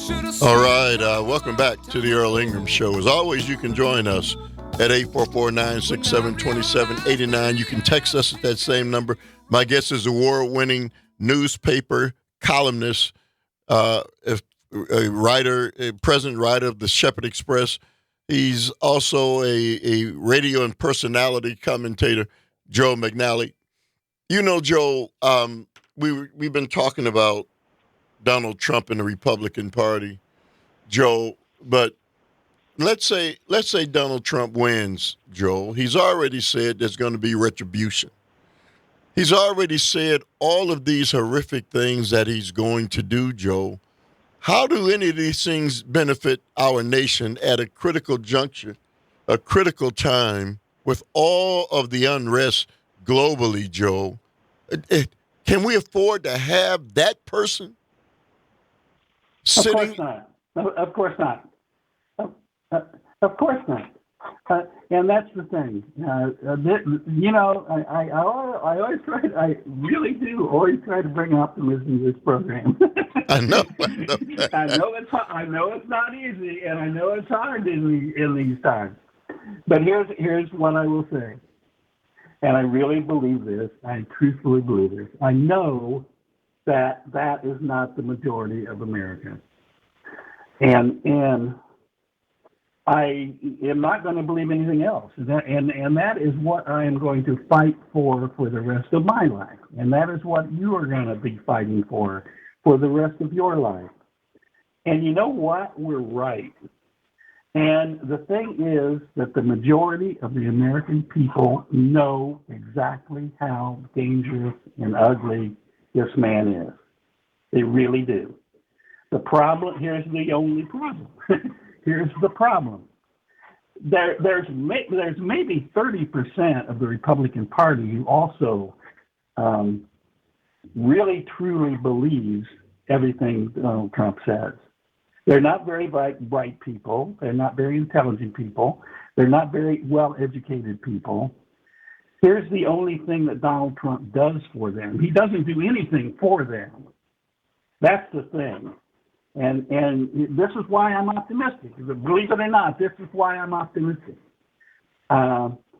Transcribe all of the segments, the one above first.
All right, welcome back to the Earl Ingram Show. As always, you can join us at 844-967-2789. You can text us at that same number. My guest is award-winning newspaper columnist, a writer, a present writer of the Shepherd Express. He's also a radio and personality commentator, Joel McNally. You know, Joel, we've been talking about Donald Trump and the Republican Party, Joel, but let's say Donald Trump wins, Joel. He's already said there's going to be retribution. He's already said all of these horrific things that he's going to do, Joel. How do any of these things benefit our nation at a critical juncture, a critical time with all of the unrest globally, Joel? Can we afford to have that person sitting? Of course not. Of course not. Of course not. And that's the thing. I always try. I really do always try to bring optimism to this program. I know. I know it's not easy, and I know it's hard in these times. But here's what I will say, and I really believe this. I truthfully believe this. I know that is not the majority of Americans. And I am not going to believe anything else. And that is what I am going to fight for the rest of my life. And that is what you are going to be fighting for the rest of your life. And you know what? We're right. And the thing is that the majority of the American people know exactly how dangerous and ugly this man is. They really do. Here's the only problem. Here's the problem. There's maybe 30% of the Republican Party who also really truly believes everything Donald Trump says. They're not very bright people. They're not very intelligent people. They're not very well-educated people. Here's the only thing that Donald Trump does for them. He doesn't do anything for them. That's the thing. And this is why I'm optimistic. Believe it or not, this is why I'm optimistic.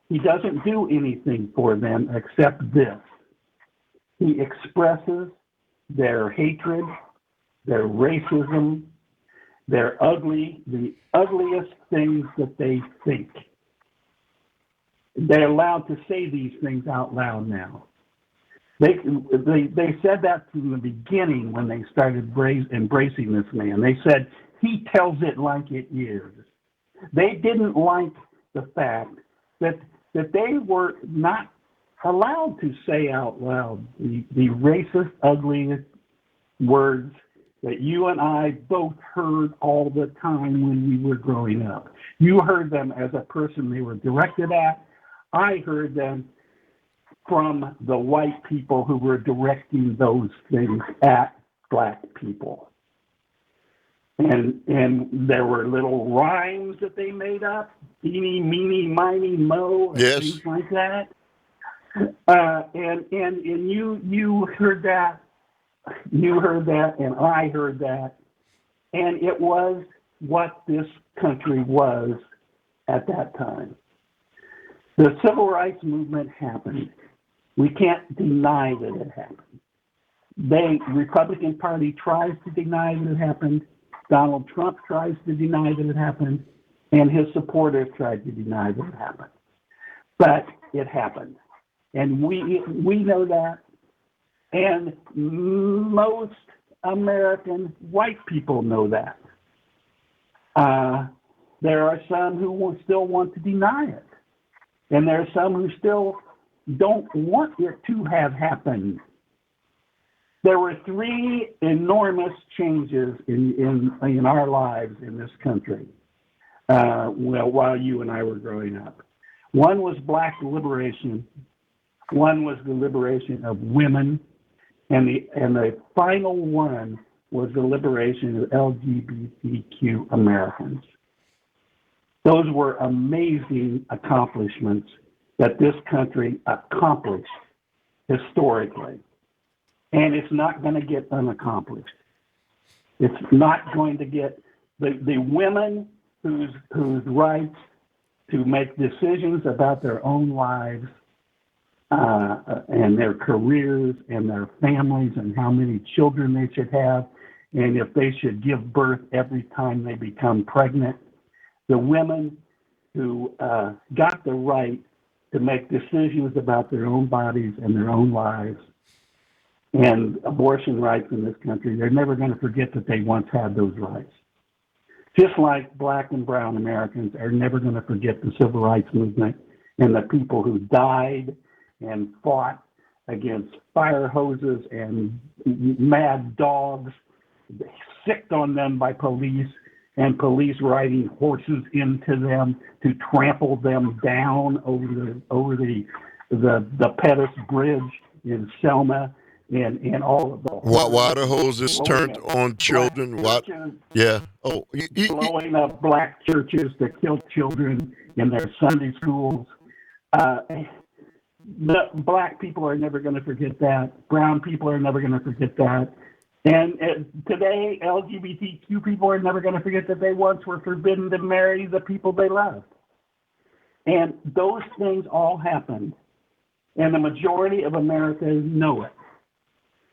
He doesn't do anything for them except this. He expresses their hatred, their racism, the ugliest things that they think. They're allowed to say these things out loud now. They said that from the beginning when they started embracing this man. They said, he tells it like it is. They didn't like the fact that they were not allowed to say out loud the racist, ugliest words that you and I both heard all the time when we were growing up. You heard them as a person they were directed at. I heard them from the white people who were directing those things at black people. And there were little rhymes that they made up, eeny, meeny, miny, mo, and yes, things like that. And you heard that, and I heard that, and it was what this country was at that time. The civil rights movement happened. We can't deny that it happened. The Republican Party tries to deny that it happened. Donald Trump tries to deny that it happened, and his supporters tried to deny that it happened. But it happened, and we know that. And most American white people know that. There are some who will still want to deny it, and there are some who still don't want it to have happened. There were three enormous changes in our lives in this country while you and I were growing up. One was black liberation. One was the liberation of women. And the final one was the liberation of LGBTQ Americans. Those were amazing accomplishments that this country accomplished historically. And it's not going to get unaccomplished. It's not going to get the women whose rights to make decisions about their own lives and their careers and their families and how many children they should have and if they should give birth every time they become pregnant. The women who got the right to make decisions about their own bodies and their own lives and abortion rights in this country, they're never going to forget that they once had those rights. Just like black and brown Americans are never going to forget the civil rights movement and the people who died and fought against fire hoses and mad dogs sicked on them by police and police riding horses into them to trample them down over the Pettus Bridge in Selma and all of the water hoses turned on children. What? Yeah. Oh, blowing up black churches to kill children in their Sunday schools. Black people are never going to forget that. Brown people are never going to forget that. And today, LGBTQ people are never going to forget that they once were forbidden to marry the people they loved. And those things all happened. And the majority of Americans know it.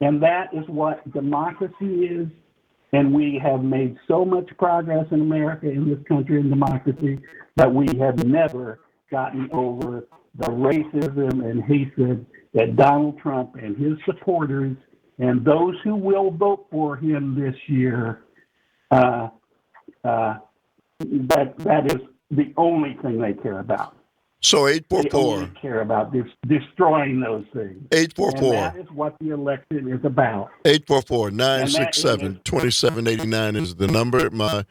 And that is what democracy is. And we have made so much progress in America, in this country, in democracy, that we have never gotten over the racism and hatred that Donald Trump and his supporters and those who will vote for him this year, that is the only thing they care about. So 844. They only care about destroying those things. 844. And that is what the election is about. 844-967-2789 is the number. My,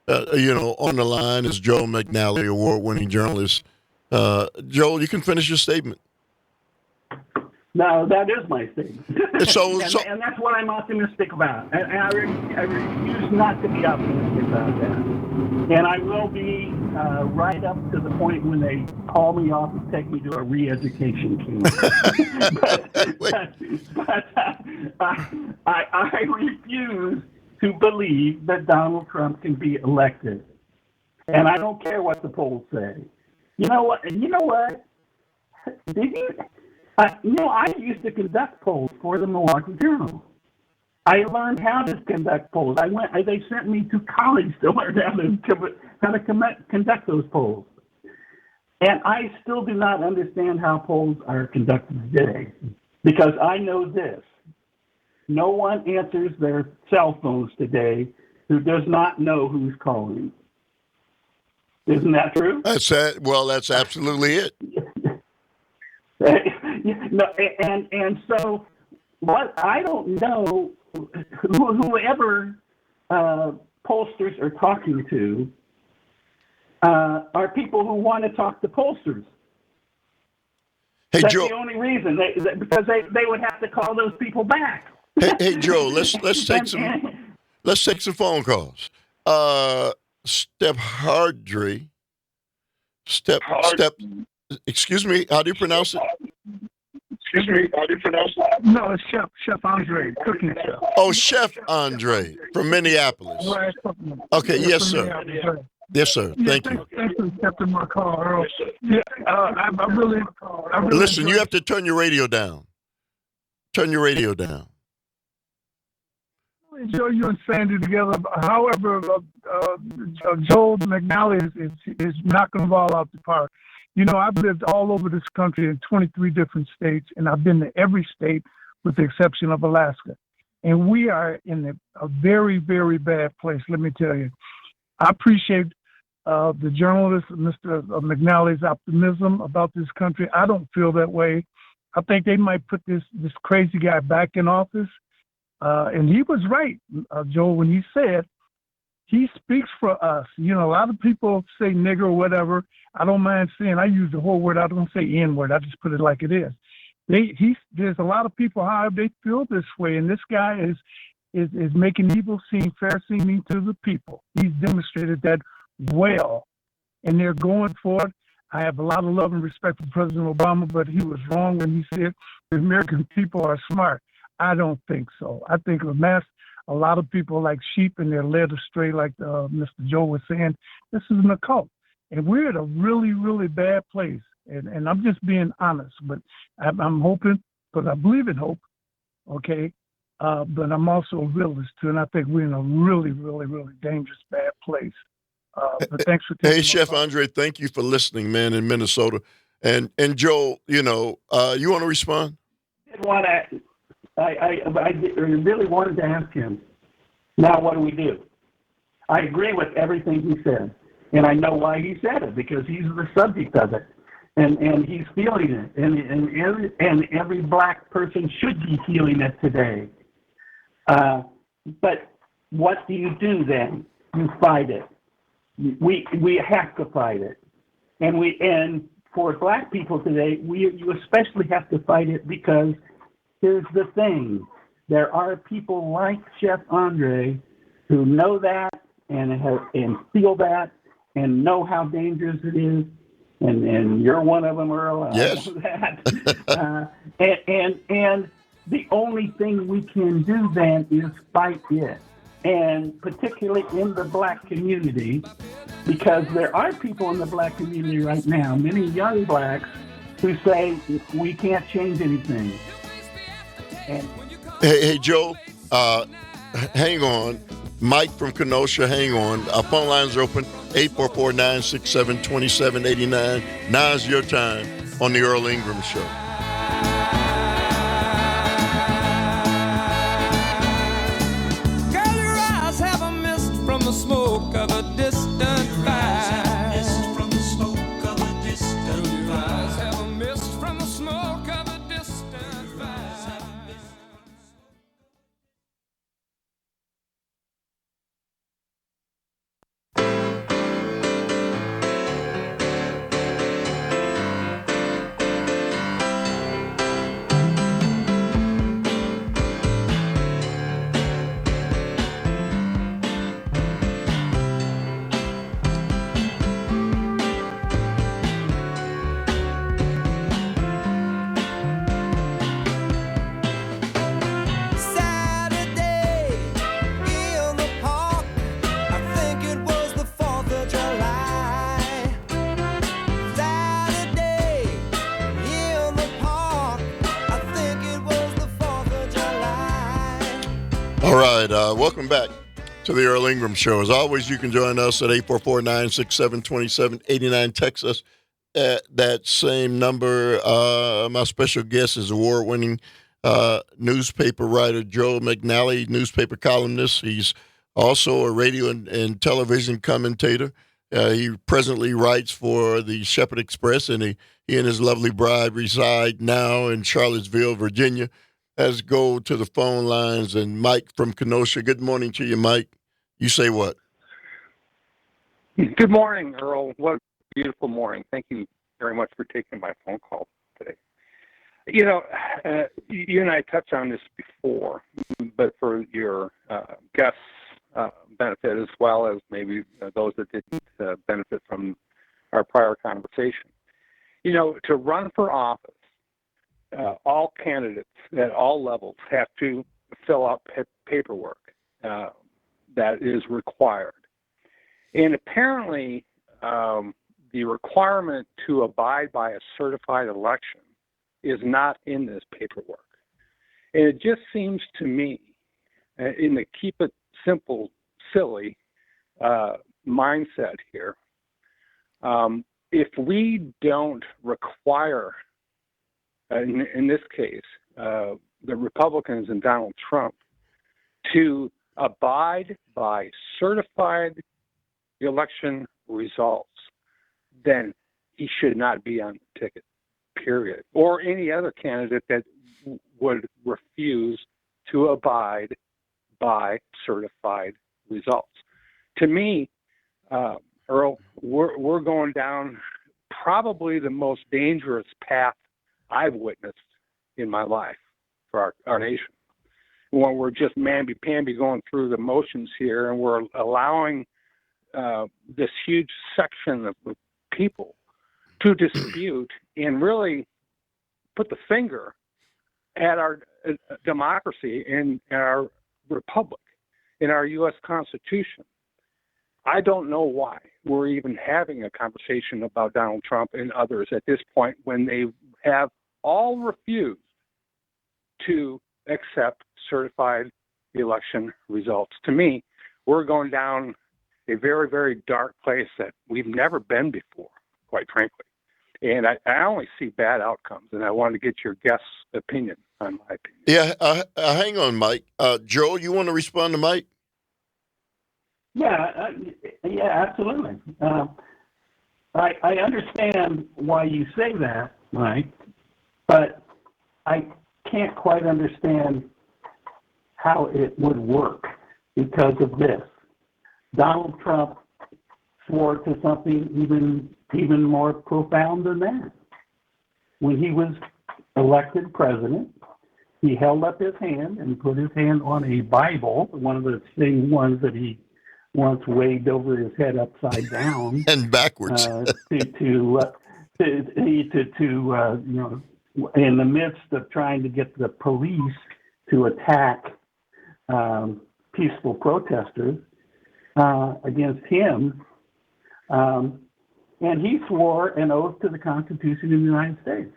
on the line is Joel McNally, award-winning journalist. Joel, you can finish your statement. No, that is my statement. So, and that's what I'm optimistic about. And I refuse not to be optimistic about that. And I will be right up to the point when they call me off and take me to a re-education camp. but I refuse to believe that Donald Trump can be elected. And I don't care what the polls say. You know what? Did you... I used to conduct polls for the Milwaukee Journal. I learned how to conduct polls. They sent me to college to learn how to conduct those polls. And I still do not understand how polls are conducted today, because I know this. No one answers their cell phones today who does not know who's calling. Isn't that true? That's it. Well, that's absolutely it. No, and so what I don't know, whoever pollsters are talking to are people who want to talk to pollsters. Hey, That's Joe. the only reason, because they would have to call those people back. Hey, Joe. Let's take some phone calls. Step Hardry. Step. Excuse me. How do you pronounce it? No, it's Chef Andre, cooking chef. Oh, Chef Andre from Minneapolis. Okay, yes, sir. Yes, sir. Thank you. Thanks for accepting my call, Earl. Yeah, I really Listen, you have to turn your radio down. Turn your radio down. I enjoy you and Sandy together. However, Joel McNally is knocking the ball out the park. You know, I've lived all over this country in 23 different states, and I've been to every state with the exception of Alaska. And we are in a very, very bad place, let me tell you. I appreciate the journalist, Mr. McNally's optimism about this country. I don't feel that way. I think they might put this crazy guy back in office. And he was right, Joel, when he said he speaks for us. You know, a lot of people say nigger or whatever. I don't mind saying, I use the whole word. I don't say N-word. I just put it like it is. There's a lot of people, however, they feel this way. And this guy is making evil seem fair seeming to the people. He's demonstrated that well. And they're going for it. I have a lot of love and respect for President Obama, but he was wrong when he said the American people are smart. I don't think so. I think a a lot of people like sheep and they're led astray, like Mr. Joe was saying. This is an occult. And we're at a really, really bad place. And I'm just being honest, but I'm hoping, because I believe in hope, okay? But I'm also a realist, too, and I think we're in a really, really, really dangerous, bad place. But thanks for taking Hey, my Chef call. Andre, thank you for listening, man, in Minnesota. And Joel, you want to respond? I really wanted to ask him, now what do we do? I agree with everything he said, and I know why he said it, because he's the subject of it, and he's feeling it, and every black person should be feeling it today. But what do you do then? You fight it. We have to fight it, and for black people today, you especially have to fight it, because here's the thing: there are people like Chef Andre who know that and feel that and know how dangerous it is, and you're one of them, Earl. Yes. I know that. And the only thing we can do then is fight it, and particularly in the black community, because there are people in the black community right now, many young blacks, who say we can't change anything. And Hey, Joe, hang on. Mike from Kenosha, hang on. Our phone lines are open, 844-967-2789. Now's your time on the Earl Ingram Show. Girl, your eyes have a mist from the smoke of a distant fire. All right, welcome back to the Earl Ingram Show. As always, you can join us at 844-967-2789. Text us at that same number. My special guest is award-winning newspaper writer Joel McNally, newspaper columnist. He's also a radio and television commentator. He presently writes for the Shepherd Express, and he and his lovely bride reside now in Charlottesville, Virginia. Let's go to the phone lines. And Mike from Kenosha. Good morning to you, Mike. You say what? Good morning, Earl. What a beautiful morning. Thank you very much for taking my phone call today. You know, you and I touched on this before, but for your guests' benefit, as well as maybe those that didn't benefit from our prior conversation. You know, to run for office, all candidates at all levels have to fill out paperwork that is required. And apparently, the requirement to abide by a certified election is not in this paperwork. And it just seems to me, in the keep it simple, silly mindset here, if we don't require, in this case, the Republicans and Donald Trump to abide by certified election results, then he should not be on the ticket, period. Or any other candidate that would refuse to abide by certified results. To me, Earl, we're going down probably the most dangerous path I've witnessed in my life for our nation. When we're just mamby-pamby going through the motions here, and we're allowing this huge section of people to dispute and really put the finger at our democracy and our republic. in our U.S. Constitution. I don't know why we're even having a conversation about Donald Trump and others at this point when they have all refused to accept certified election results. To me, we're going down a very, very dark place that we've never been before, quite frankly. And I only see bad outcomes, and I wanted to get your guest's opinion on my opinion. Yeah, hang on, Mike. Joel, you want to respond to Mike? Yeah, absolutely. I understand why you say that, Mike, but I can't quite understand how it would work because of this. Donald Trump swore to something even more profound than that. When he was elected president, he held up his hand and put his hand on a Bible, one of the same ones that he once waved over his head upside down and backwards. In the midst of trying to get the police to attack peaceful protesters against him, and he swore an oath to the Constitution of the United States.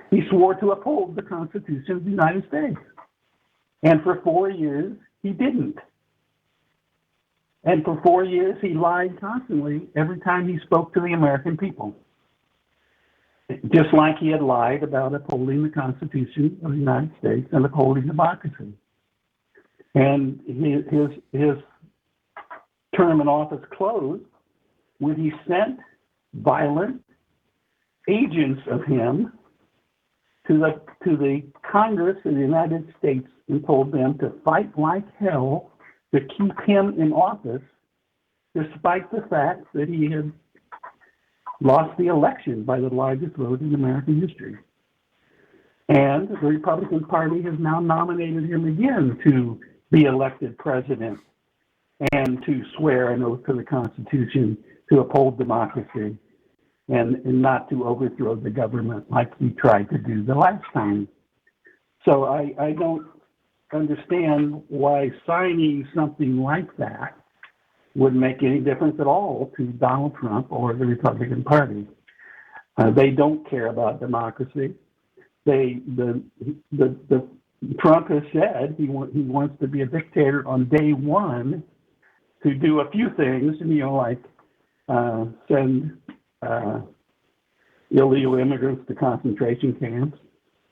He swore to uphold the Constitution of the United States. And for 4 years, he didn't. And for 4 years, he lied constantly every time he spoke to the American people. Just like he had lied about upholding the Constitution of the United States and upholding democracy. And his term in office closed when he sent violent agents of him to the Congress of the United States and told them to fight like hell to keep him in office, despite the fact that he had lost the election by the largest vote in American history. And the Republican Party has now nominated him again to be elected president and to swear an oath to the Constitution to uphold democracy and not to overthrow the government like he tried to do the last time. So I don't understand why signing something like that would make any difference at all to Donald Trump or the Republican Party. They don't care about democracy. Trump has said he wants to be a dictator on day one to do a few things, like send illegal immigrants to concentration camps,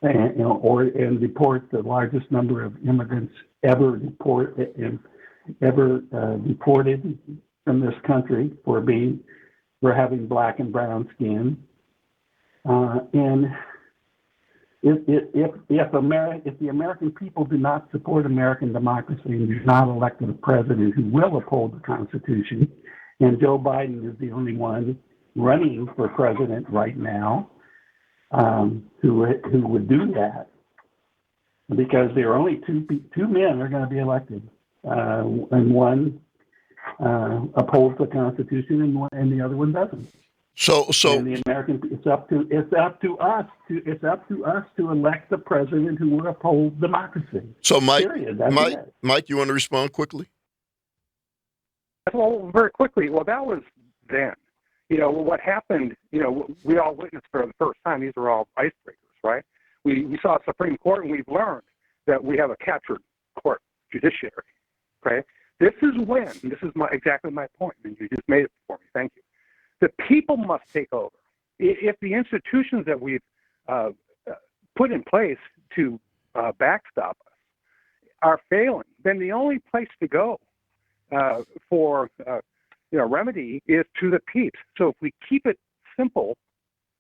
and deport the largest number of immigrants ever deported from this country for having black and brown skin. And if the American people do not support American democracy and do not elect a president who will uphold the Constitution, and Joe Biden is the only one running for president right now who would do that, because there are only two men are going to be elected, and one upholds the Constitution and the other one doesn't. So and the American, it's up to us to elect the president who will uphold democracy. So Mike, it. Mike, you want to respond quickly? Well, very quickly. Well, that was then. What happened, we all witnessed for the first time. These are all icebreakers, right? We saw a Supreme Court, and we've learned that we have a captured court judiciary, okay? This is exactly my point, and you just made it for me. Thank you. The people must take over. If the institutions that we've put in place to backstop us are failing, then the only place to go for remedy is to the peeps. So if we keep it simple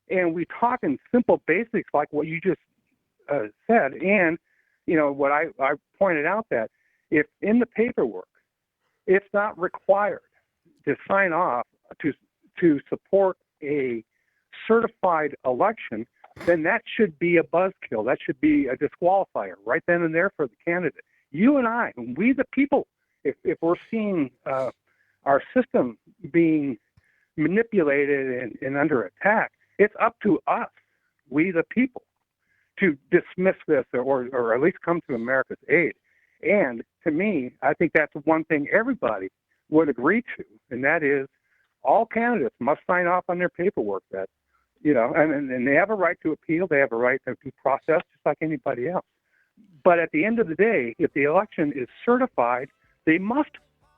and we talk in simple basics like what you just said, and what I pointed out, that if in the paperwork it's not required to sign off to support a certified election, then that should be a buzzkill. That should be a disqualifier right then and there for the candidate. You and I, we the people, if we're seeing our system being manipulated and under attack, it's up to us, we the people, to dismiss this or at least come to America's aid. And to me, I think that's one thing everybody would agree to, and that is all candidates must sign off on their paperwork that, and they have a right to appeal. They have a right to due process just like anybody else. But at the end of the day, if the election is certified, they must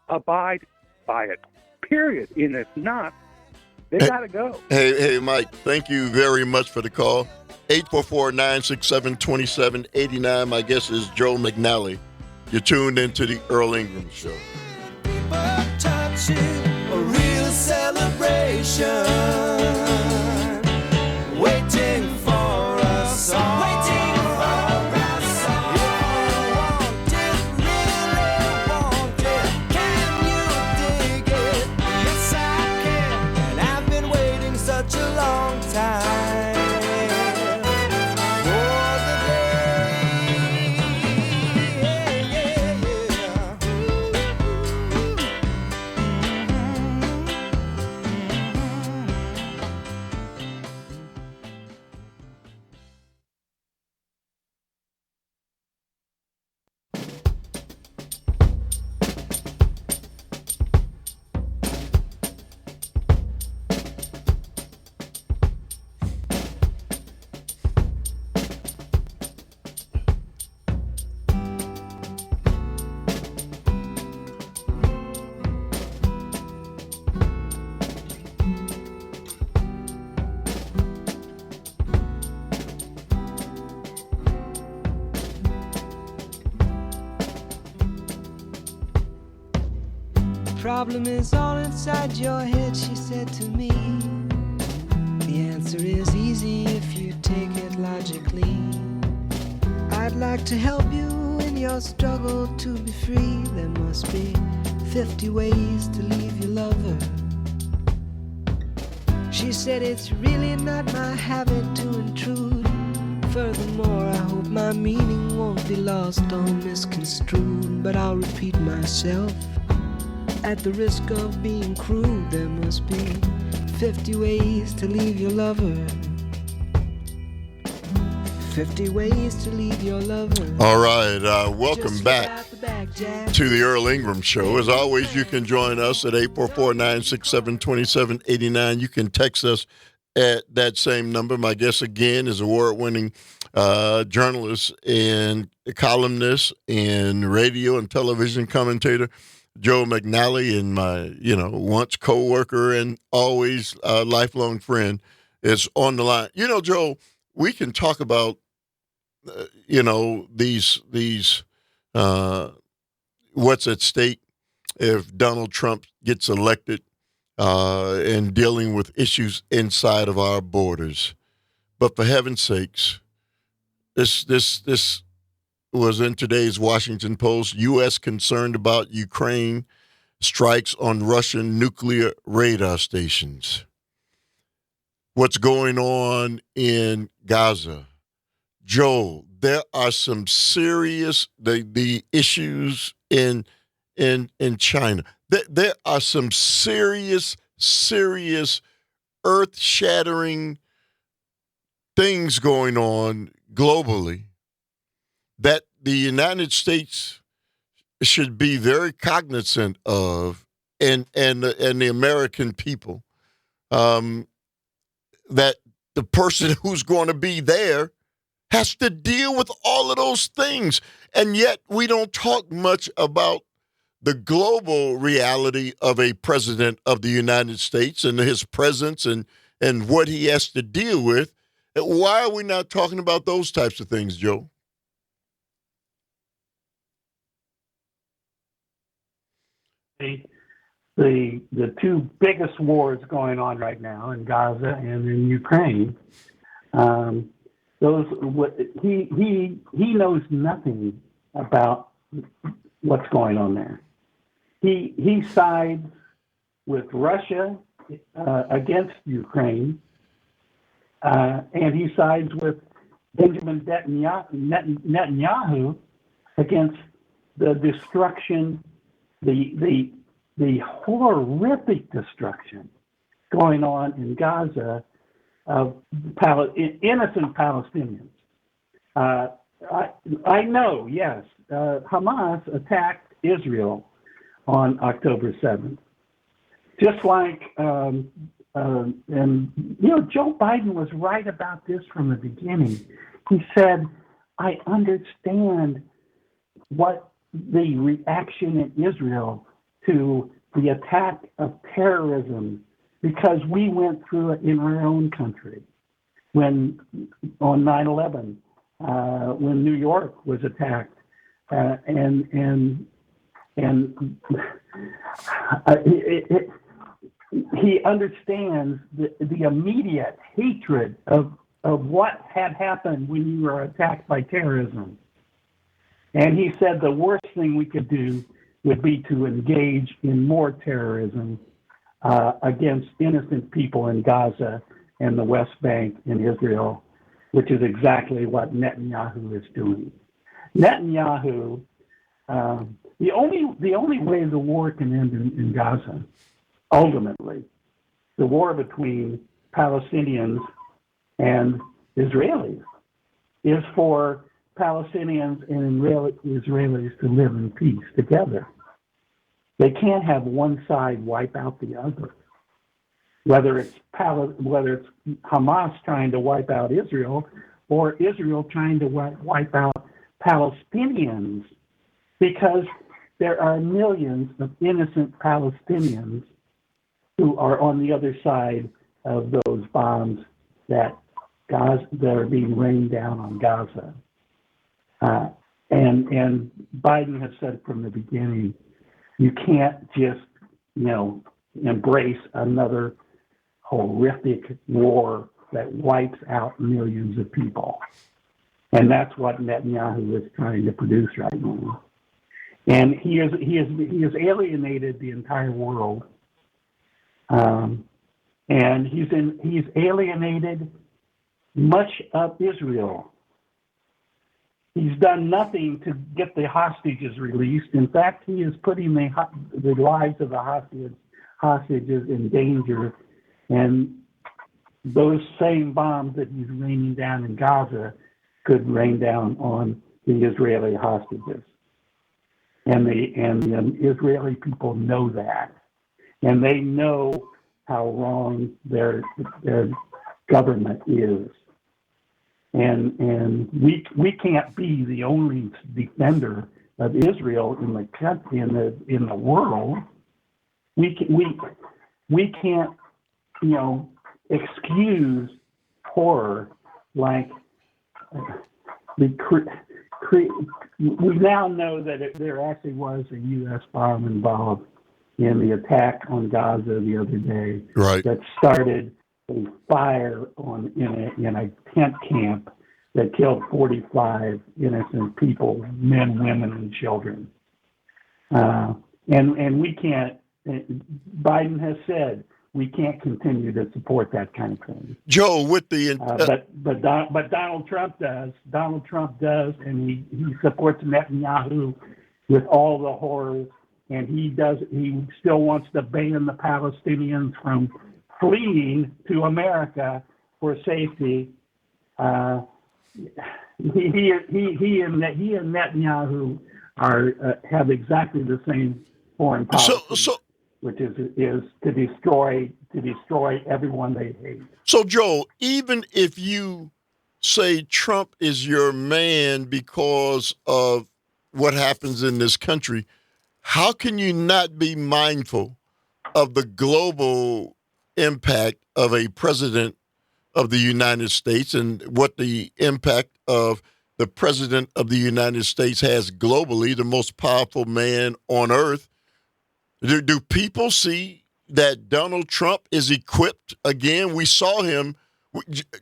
abide by it, period. And if not, they got to go. Hey, Mike, thank you very much for the call. 844-967-2789. My guest is Joel McNally. You're tuned into the Earl Ingram Show. A real celebration, waiting for us all. Waiting for us all. If you want it, really want it, can you dig it? Yes, I can, and I've been waiting such a long time for the problem is all inside your head, she said to me. The answer is easy if you take it logically. I'd like to help you in your struggle to be free. There must be 50 ways to leave your lover. She said it's really not my habit to intrude. Furthermore, I hope my meaning won't be lost or misconstrued. But I'll repeat myself. At the risk of being crude, there must be 50 ways to leave your lover. 50 ways to leave your lover. All right, welcome back to the Earl Ingram Show. As always, you can join us at 844-967-2789. You can text us at that same number. My guest again is award-winning journalist and columnist and radio and television commentator, Joel McNally, and my, once co-worker and always lifelong friend is on the line. Joel, we can talk about, these what's at stake if Donald Trump gets elected and dealing with issues inside of our borders. But for heaven's sakes, this was in today's Washington Post. U.S. concerned about Ukraine strikes on Russian nuclear radar stations. What's going on in Gaza? Joel, there are some serious the issues in China. There are some serious earth-shattering things going on globally that the United States should be very cognizant of, and the American people, that the person who's going to be there has to deal with all of those things. And yet we don't talk much about the global reality of a president of the United States and his presence and what he has to deal with. Why are we not talking about those types of things, Joe? The two biggest wars going on right now in Gaza and in Ukraine, he knows nothing about what's going on there. He sides with Russia against Ukraine, and he sides with Benjamin Netanyahu against the destruction, the horrific destruction going on in Gaza of innocent Palestinians. I know, yes. Hamas attacked Israel on October 7th. Just like, and Joe Biden was right about this from the beginning. He said, I understand what the reaction in Israel to the attack of terrorism, because we went through it in our own country when on 9/11, when New York was attacked, he understands the immediate hatred of what had happened when you were attacked by terrorism. And he said the worst thing we could do would be to engage in more terrorism against innocent people in Gaza and the West Bank and Israel, which is exactly what Netanyahu is doing. Netanyahu, the only way the war can end in Gaza, ultimately, the war between Palestinians and Israelis, is for Palestinians and Israelis to live in peace together. They can't have one side wipe out the other. Whether it's Hamas trying to wipe out Israel or Israel trying to wipe out Palestinians, because there are millions of innocent Palestinians who are on the other side of those bombs that are being rained down on Gaza. And Biden has said from the beginning, you can't just, embrace another horrific war that wipes out millions of people. And that's what Netanyahu is trying to produce right now. And he has alienated the entire world. And he's alienated much of Israel. He's done nothing to get the hostages released. In fact, he is putting the lives of the hostages in danger. And those same bombs that he's raining down in Gaza could rain down on the Israeli hostages. And the Israeli people know that. And they know how wrong their government is. And we can't be the only defender of Israel in the country, in the world. We can't excuse horror like we now know that there actually was a U.S. bomb involved in the attack on Gaza the other day, right, that started a fire in a tent camp that killed 45 innocent people, men, women, and children. And we can't. Biden has said we can't continue to support that kind of thing. Joe, with the but Donald Trump does. Donald Trump does, and he supports Netanyahu with all the horrors. And he still wants to ban the Palestinians from fleeing to America for safety. He and Netanyahu have exactly the same foreign policy, which is to destroy everyone they hate. So, Joe, even if you say Trump is your man because of what happens in this country, how can you not be mindful of the global impact of a president of the United States and what the impact of the president of the United States has globally, the most powerful man on earth? Do people see that Donald Trump is equipped again? We saw him,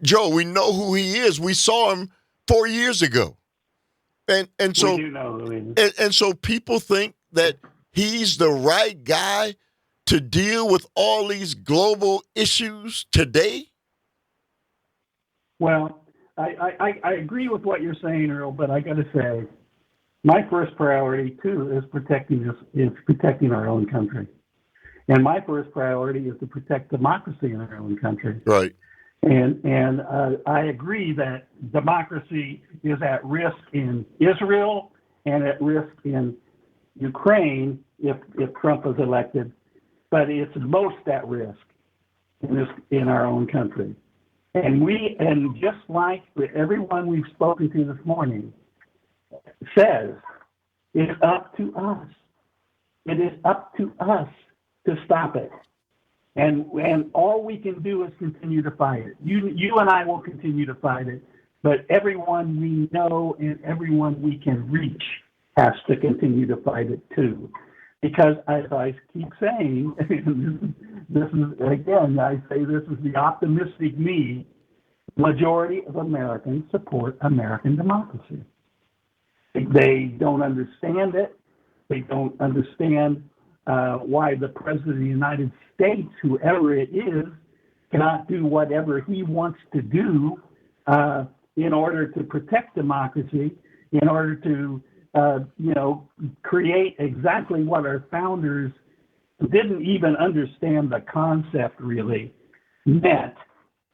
Joe, we know who he is. We saw him 4 years ago. And so, we do know who he is. And so people think that he's the right guy to deal with all these global issues today? Well, I agree with what you're saying, Earl, but I got to say, my first priority too is protecting our own country, and my first priority is to protect democracy in our own country. Right. And I agree that democracy is at risk in Israel and at risk in Ukraine if Trump is elected, but it's most at risk in our own country. And just like everyone we've spoken to this morning says, it's up to us. It is up to us to stop it. And all we can do is continue to fight it. You and I will continue to fight it, but everyone we know and everyone we can reach has to continue to fight it too. Because as I keep saying, this is again, I say this is the optimistic me, majority of Americans support American democracy. They don't understand it. They don't understand why the President of the United States, whoever it is, cannot do whatever he wants to do in order to protect democracy, in order to, create exactly what our founders didn't even understand the concept really meant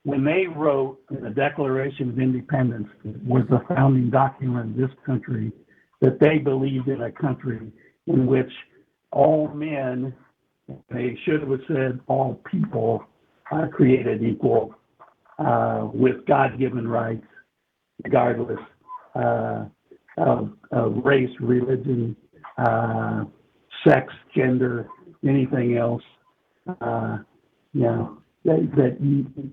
when they wrote in the Declaration of Independence, was the founding document of this country, that they believed in a country in which all men, they should have said all people, are created equal with God-given rights, regardless of race, religion, sex, gender, anything else. That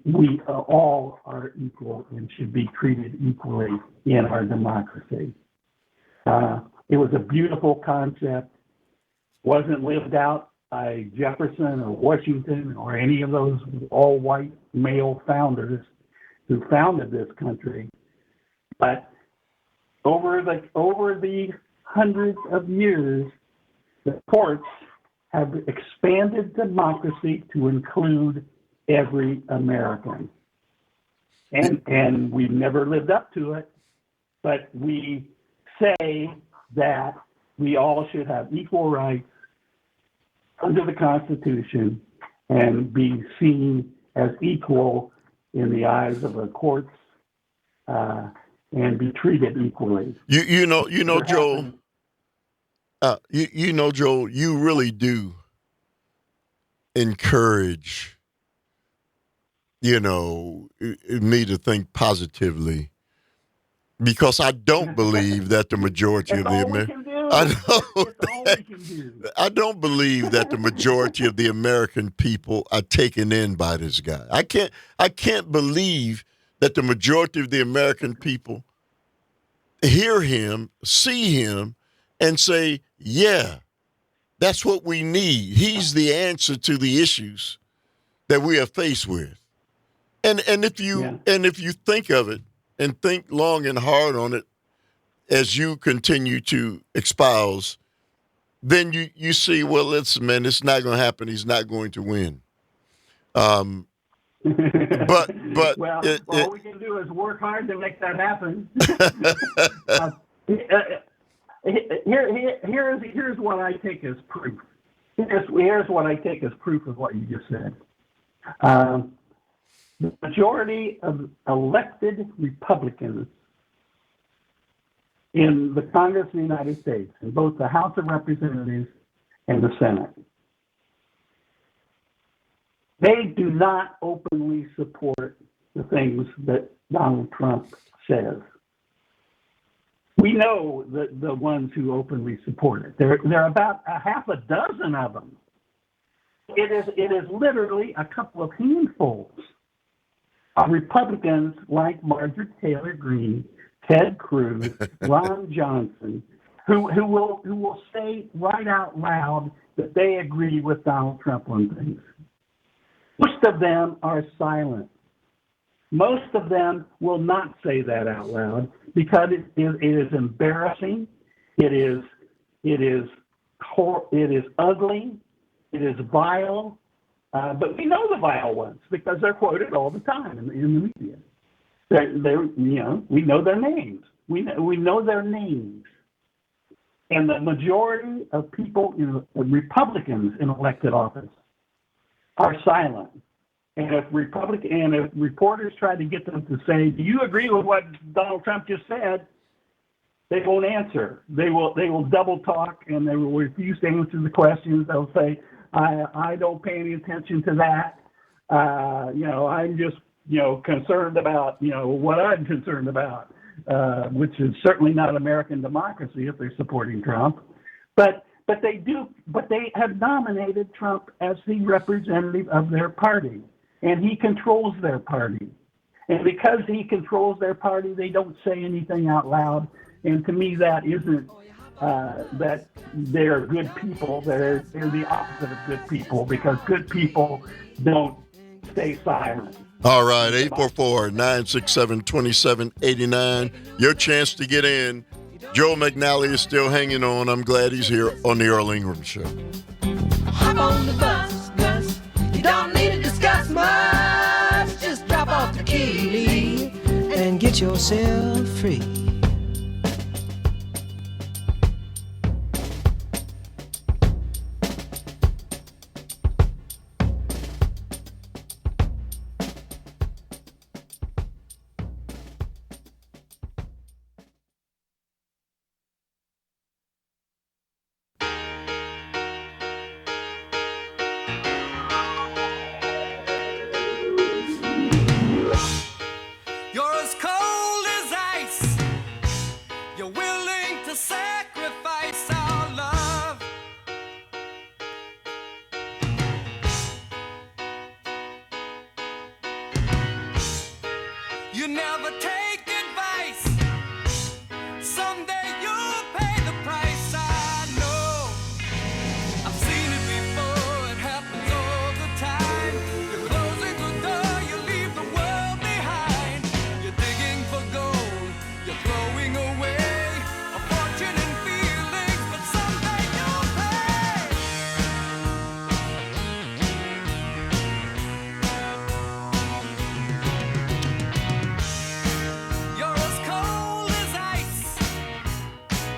we all are equal and should be treated equally in our democracy. It was a beautiful concept. Wasn't lived out by Jefferson or Washington or any of those all-white male founders who founded this country. But over the hundreds of years, the courts have expanded democracy to include every American. And we've never lived up to it, but we say that we all should have equal rights under the Constitution and be seen as equal in the eyes of the courts and be treated equally. You know, Joel. Joel, you really do encourage, me to think positively, because I don't believe that the majority of the American. I don't believe that the majority of the American people are taken in by this guy. I can't believe that the majority of the American people hear him, see him, and say, yeah, that's what we need. He's the answer to the issues that we are faced with. And if you think of it and think long and hard on it as you continue to espouse, then you see, well, it's not going to happen. He's not going to win. But well, all we can do is work hard to make that happen. Here's what I take as proof. Here's what I take as proof of what you just said. The majority of elected Republicans in the Congress of the United States, in both the House of Representatives and the Senate, they do not openly support the things that Donald Trump says. We know the ones who openly support it. There are about a half a dozen of them. It is literally a couple of handfuls of Republicans like Marjorie Taylor Greene, Ted Cruz, Ron Johnson, who will say right out loud that they agree with Donald Trump on things. Most of them are silent. Most of them will not say that out loud because it is embarrassing. It is ugly. It is vile. But we know the vile ones because they're quoted all the time in the media. We know their names. We know their names. And the majority of people, Republicans in elected office, are silent. And if reporters try to get them to say, "Do you agree with what Donald Trump just said?" they won't answer. They will double talk, and they will refuse to answer the questions. They'll say, "I don't pay any attention to that. I'm just concerned about what I'm concerned about," which is certainly not American democracy if they're supporting Trump. But they have nominated Trump as the representative of their party, and he controls their party. And because he controls their party, they don't say anything out loud. And to me, that isn't that they're good people. They're the opposite of good people, because good people don't stay silent. All right, 844-967-2789. Your chance to get in. Joel McNally is still hanging on. I'm glad he's here on the Earl Ingram Show. Hop on the bus, Gus. You don't need to discuss much. Just drop off the key and get yourself free. You're as cold as ice. You're willing to sacrifice our love. You never take advice. Someday you'll pay the price. I know. I've seen it before. It happens all the time. You're closing the door. You leave the world behind. You're digging for gold. You're throwing away a fortune and feelings, but someday you'll pay. You're as cold as ice.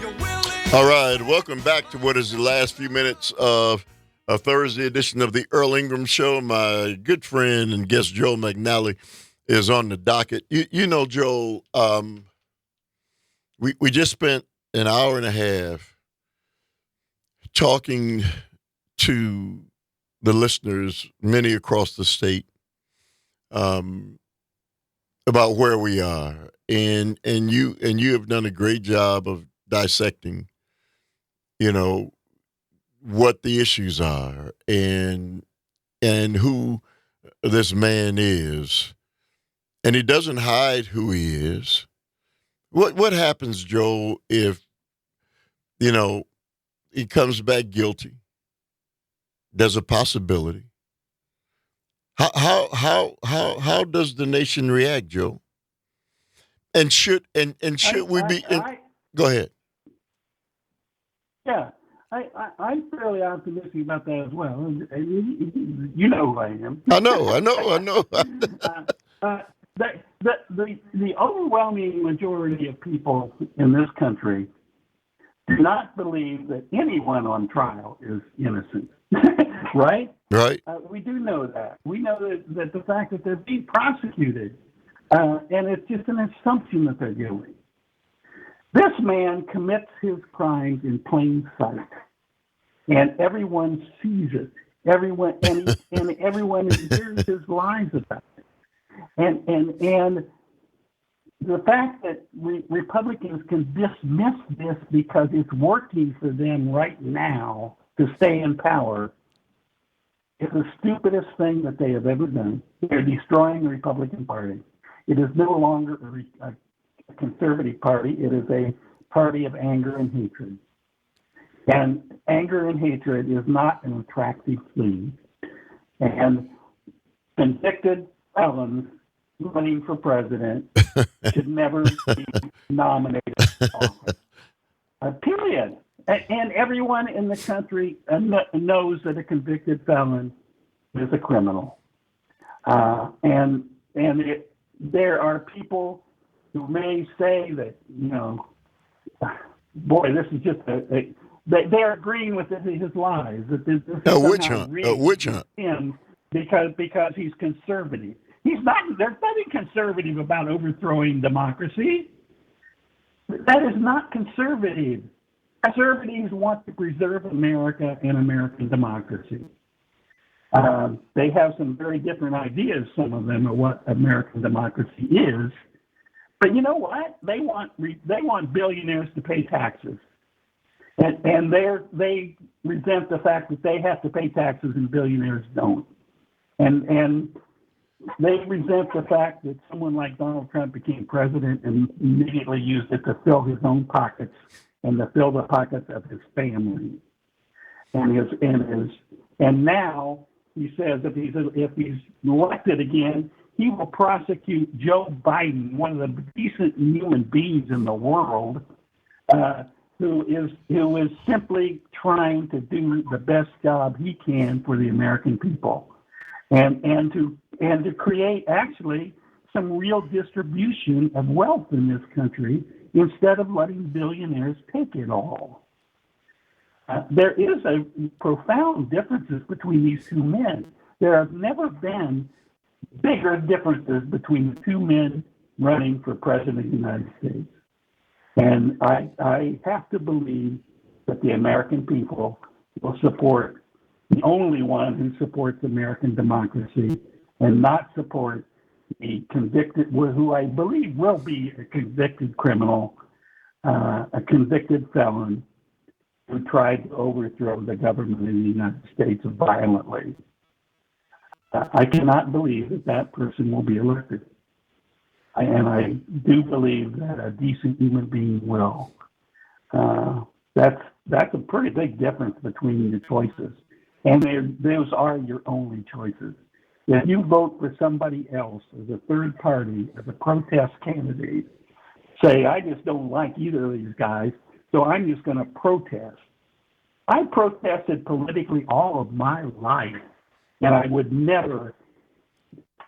You're willing. All right, welcome back to what is the last few minutes of a Thursday edition of the Earl Ingram Show. My good friend and guest Joel McNally is on the docket. You know, Joel, we just spent an hour and a half talking to the listeners, many across the state, about where we are, and you have done a great job of dissecting, what the issues are and who this man is, and he doesn't hide who he is. What happens, Joel, if he comes back guilty? There's a possibility. How does the nation react, Joe? And should we be? Go ahead. Yeah, I'm fairly optimistic about that as well. You know who I am. I know. The overwhelming majority of people in this country do not believe that anyone on trial is innocent, right? Right. We do know that. We know that the fact that they're being prosecuted, and it's just an assumption that they're guilty. This man commits his crimes in plain sight, and everyone sees it. Everyone and everyone hears his lies about it. And the fact that Republicans can dismiss this because it's working for them right now to stay in power is the stupidest thing that they have ever done. They're destroying the Republican Party. It is no longer a conservative party. It is a party of anger and hatred. And anger and hatred is not an attractive thing. And convicted felons running for president should never be nominated for office. Period. And everyone in the country knows that a convicted felon is a criminal. There are people who may say that, boy, this is just they're agreeing with his lies. That this is A witch hunt. him because he's conservative. He's not. There's nothing conservative about overthrowing democracy. That is not conservative. Conservatives want to preserve America and American democracy. They have some very different ideas, some of them, of what American democracy is. But you know what? They want billionaires to pay taxes, and they resent the fact that they have to pay taxes and billionaires don't, and they resent the fact that someone like Donald Trump became president and immediately used it to fill his own pockets and to fill the pockets of his family, and now he says if he's elected again, he will prosecute Joe Biden, one of the decent human beings in the world, who is simply trying to do the best job he can for the American people, and to create actually some real distribution of wealth in this country instead of letting billionaires take it all. There is a profound differences between these two men. There have never been bigger differences between the two men running for president of the United States. And I have to believe that the American people will support the only one who supports American democracy and not support the convicted, who I believe will be a convicted criminal, a convicted felon who tried to overthrow the government in the United States violently. I cannot believe that person will be elected. And I do believe that a decent human being will. That's a pretty big difference between your choices. And those are your only choices. If you vote for somebody else as a third party, as a protest candidate, say, I just don't like either of these guys, so I'm just going to protest. I protested politically all of my life, and I would never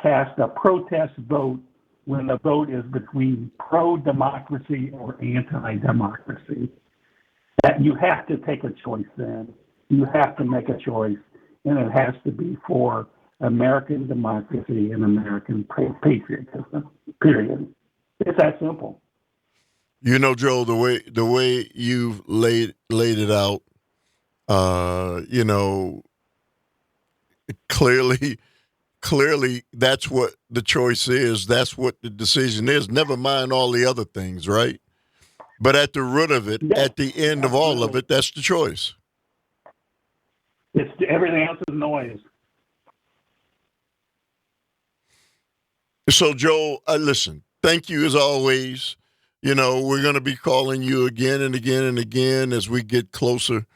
cast a protest vote when the vote is between pro-democracy or anti-democracy. That you have to take a choice then. You have to make a choice, and it has to be for American democracy and American patriotism, period. It's that simple. You know, Joe, the way you've laid it out, clearly that's what the choice is. That's what the decision is. Never mind all the other things, right? But at the root of it, at the end of all of it, that's the choice. It's everything else is noise. So, Joe, listen, thank you as always. You know, we're going to be calling you again and again and again as we get closer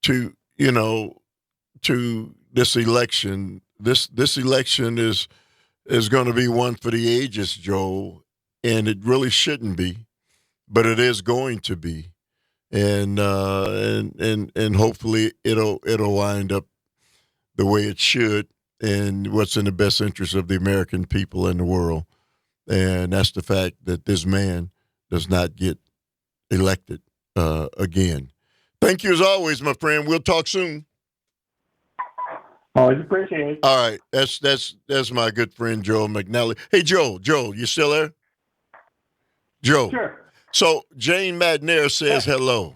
to, to this election. This election is going to be one for the ages, Joe, and it really shouldn't be, but it is going to be, and hopefully it'll wind up the way it should, and what's in the best interest of the American people and the world, and that's the fact that this man does not get elected again. Thank you as always, my friend. We'll talk soon. Always appreciate it. All right, that's my good friend Joel McNally. Hey, Joel, you still there? Joe. Sure. So Jane Madnair says hello.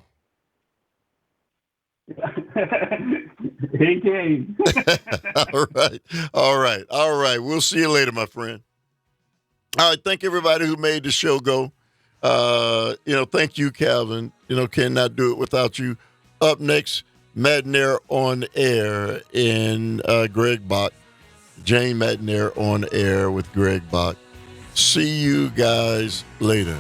Hey, Jane. All right. We'll see you later, my friend. All right, thank everybody who made the show go. Thank you, Calvin. Cannot do it without you. Up next, Madnair on air and Greg Bach. Jane Madnair on air with Greg Bach. See you guys later.